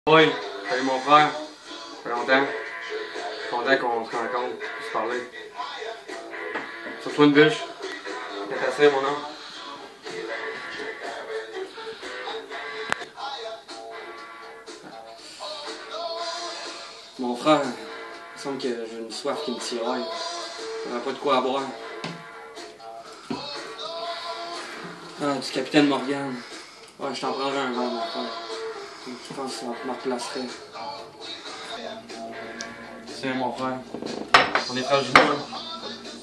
Oui, salut mon frère. Ça fait longtemps. Je suis content qu'on se rencontre pour se parler. Surtout une bûche. C'est assez, mon nom. Mon frère, il me semble que j'ai une soif qui me tiraille. J'aurais pas de quoi à boire. Ah, du capitaine Morgan. Ouais, je t'en prendrais un verre, mon frère. Je pense que ça me replacerait. C'est mon frère. On est frères jumeaux.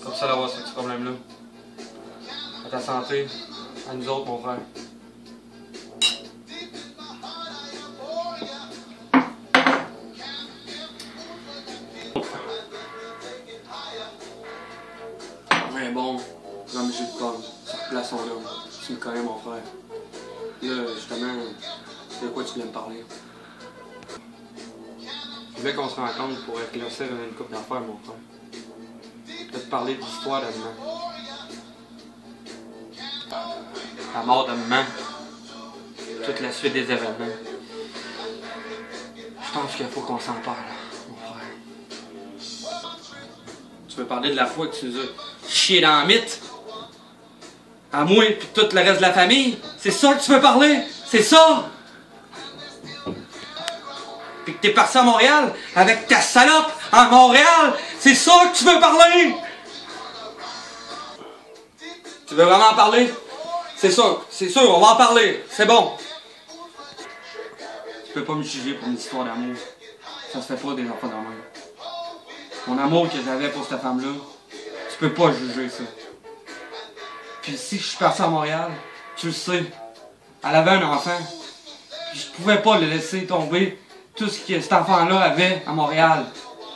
Comme ça d'avoir ce petit problème-là. À ta santé, à nous autres, mon frère. Mais bon, comme j'ai de pomme, ça replace son homme. Tu me connais, mon frère. Là, justement, de quoi tu voulais me parler? Je voulais qu'on se rencontre pour éclaircir une couple d'affaires, mon frère. Je voulais te parler de l'histoire de maman. La mort de maman. Toute la suite des événements. Je pense qu'il faut qu'on s'en parle, mon frère. Tu veux parler de la fois que tu nous as chié dans la mythe? À moi et tout le reste de la famille? C'est ça que tu veux parler? C'est ça? Puis que t'es parti à Montréal avec ta salope à Montréal? C'est ça que tu veux parler? Tu veux vraiment en parler? C'est sûr, on va en parler. C'est bon. Tu peux pas me juger pour une histoire d'amour. Ça se fait pas des enfants d'amour. Mon amour que j'avais pour cette femme-là, tu peux pas juger ça. Puis si je suis parti à Montréal, tu le sais, elle avait un enfant. Puis je pouvais pas le laisser tomber tout ce que cet enfant-là avait à Montréal.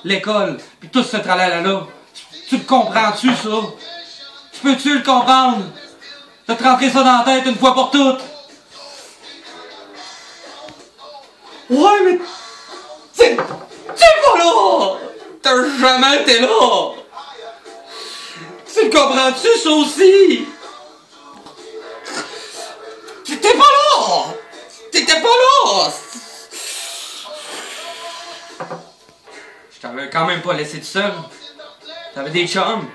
L'école, puis tout ce tralala-là. Tu le comprends-tu, ça? Tu peux-tu le comprendre? T'as te rentré ça dans la tête une fois pour toutes? Ouais, mais... T'es pas là! T'as jamais été là! Tu le comprends-tu, ça aussi? T'étais pas là! T'étais pas là! Je t'avais quand même pas laissé tout seul. T'avais des chums.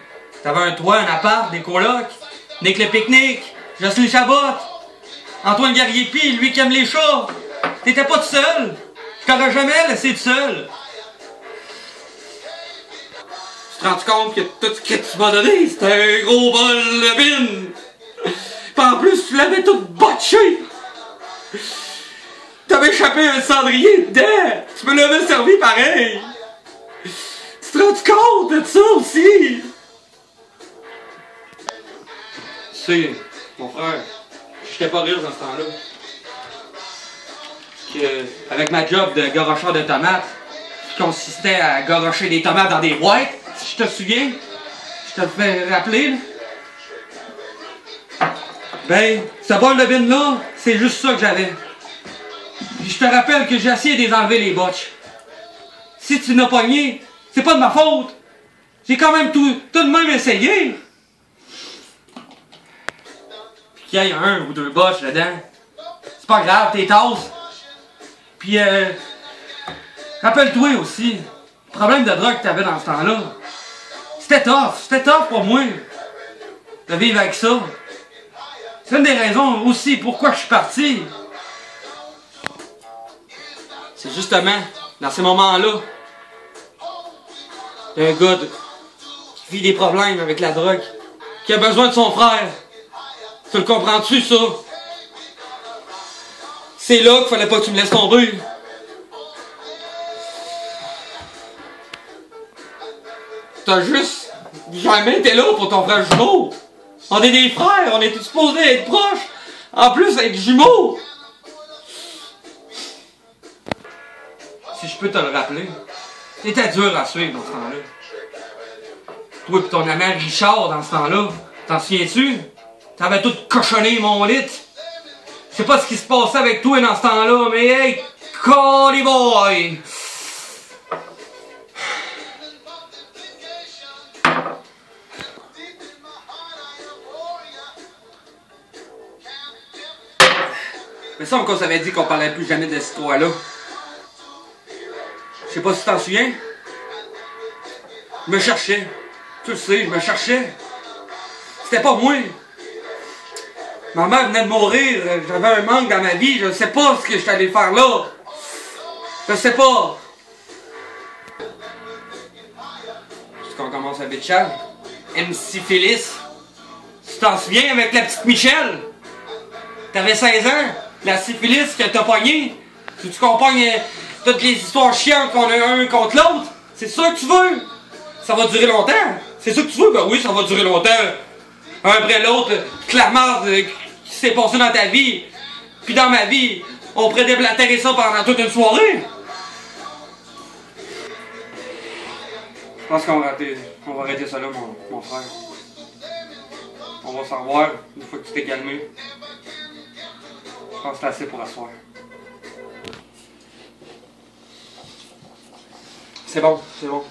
T'avais un toit, un appart, des colocs. Nick le pique-nique. Jocelyne Chabot. Antoine Garriépi, lui qui aime les chats. T'étais pas tout seul. Je t'aurais jamais laissé tout seul. Tu te rends compte que tout ce que tu m'as donné, c'était un gros bol de bine. Pis en plus, tu l'avais tout botché. T'avais échappé un cendrier dedans. Tu me l'avais servi pareil. Tu te rends compte de ça aussi? Tu sais, mon frère, j'étais pas riche dans ce temps-là. Avec ma job de garocheur de tomates, qui consistait à garocher des tomates dans des boîtes, si je te souviens, je te le fais rappeler, là. Ben, ce bol de bine-là, c'est juste ça que j'avais. Puis je te rappelle que j'ai essayé de les enlever les botches. Si tu n'as pogné, c'est pas de ma faute. J'ai quand même tout de même essayé. Puis qu'il y ait un ou deux botches dedans, c'est pas grave, t'es tasses. Puis rappelle-toi aussi, le problème de drogue que t'avais dans ce temps-là, c'était tough pour moi de vivre avec ça. C'est une des raisons aussi pourquoi je suis parti. C'est justement dans ces moments-là d'un gars qui vit des problèmes avec la drogue, qui a besoin de son frère. Tu le comprends-tu, ça? C'est là qu'il fallait pas que tu me laisses tomber. T'as juste jamais été là pour ton frère jumeau. On est des frères, on est supposés être proches. En plus, être jumeaux. Si je peux te le rappeler, c'était dur à suivre dans ce temps-là. Toi et ton ami Richard dans ce temps-là, t'en souviens-tu? T'avais tout cochonné mon lit. Je sais pas ce qui se passait avec toi dans ce temps-là, mais hey, Cody boy! Mais ça, on s'avait dit qu'on parlait plus jamais de cette histoire-là. Je sais pas si tu t'en souviens. Je me cherchais. Tu le sais, je me cherchais. C'était pas moi. Ma mère venait de mourir. J'avais un manque dans ma vie. Je sais pas ce que je suis allé faire là. Je sais pas. Est-ce qu'on commence à bitcher? MC Phyllis. Tu t'en souviens avec la petite Michelle? T'avais 16 ans. La syphilis que t'as pogné. Tu compagnes toutes les histoires chiantes qu'on a un contre l'autre. C'est ça que tu veux? Ça va durer longtemps? C'est ça que tu veux? Ben oui, ça va durer longtemps. Un après l'autre, toute la merde qui s'est passée dans ta vie. Puis dans ma vie, on pourrait déblatérer ça pendant toute une soirée. Je pense qu'on va arrêter ça là, mon frère. On va s'en revoir une fois que tu t'es calmé. Je pense que c'est assez pour asseoir. C'est bon, c'est bon.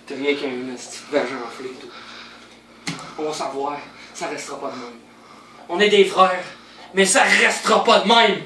T'es rien qu'un petit vagin enflé et tout. On va s'en revoir, ça restera pas de même. On est des frères, mais ça restera pas de même.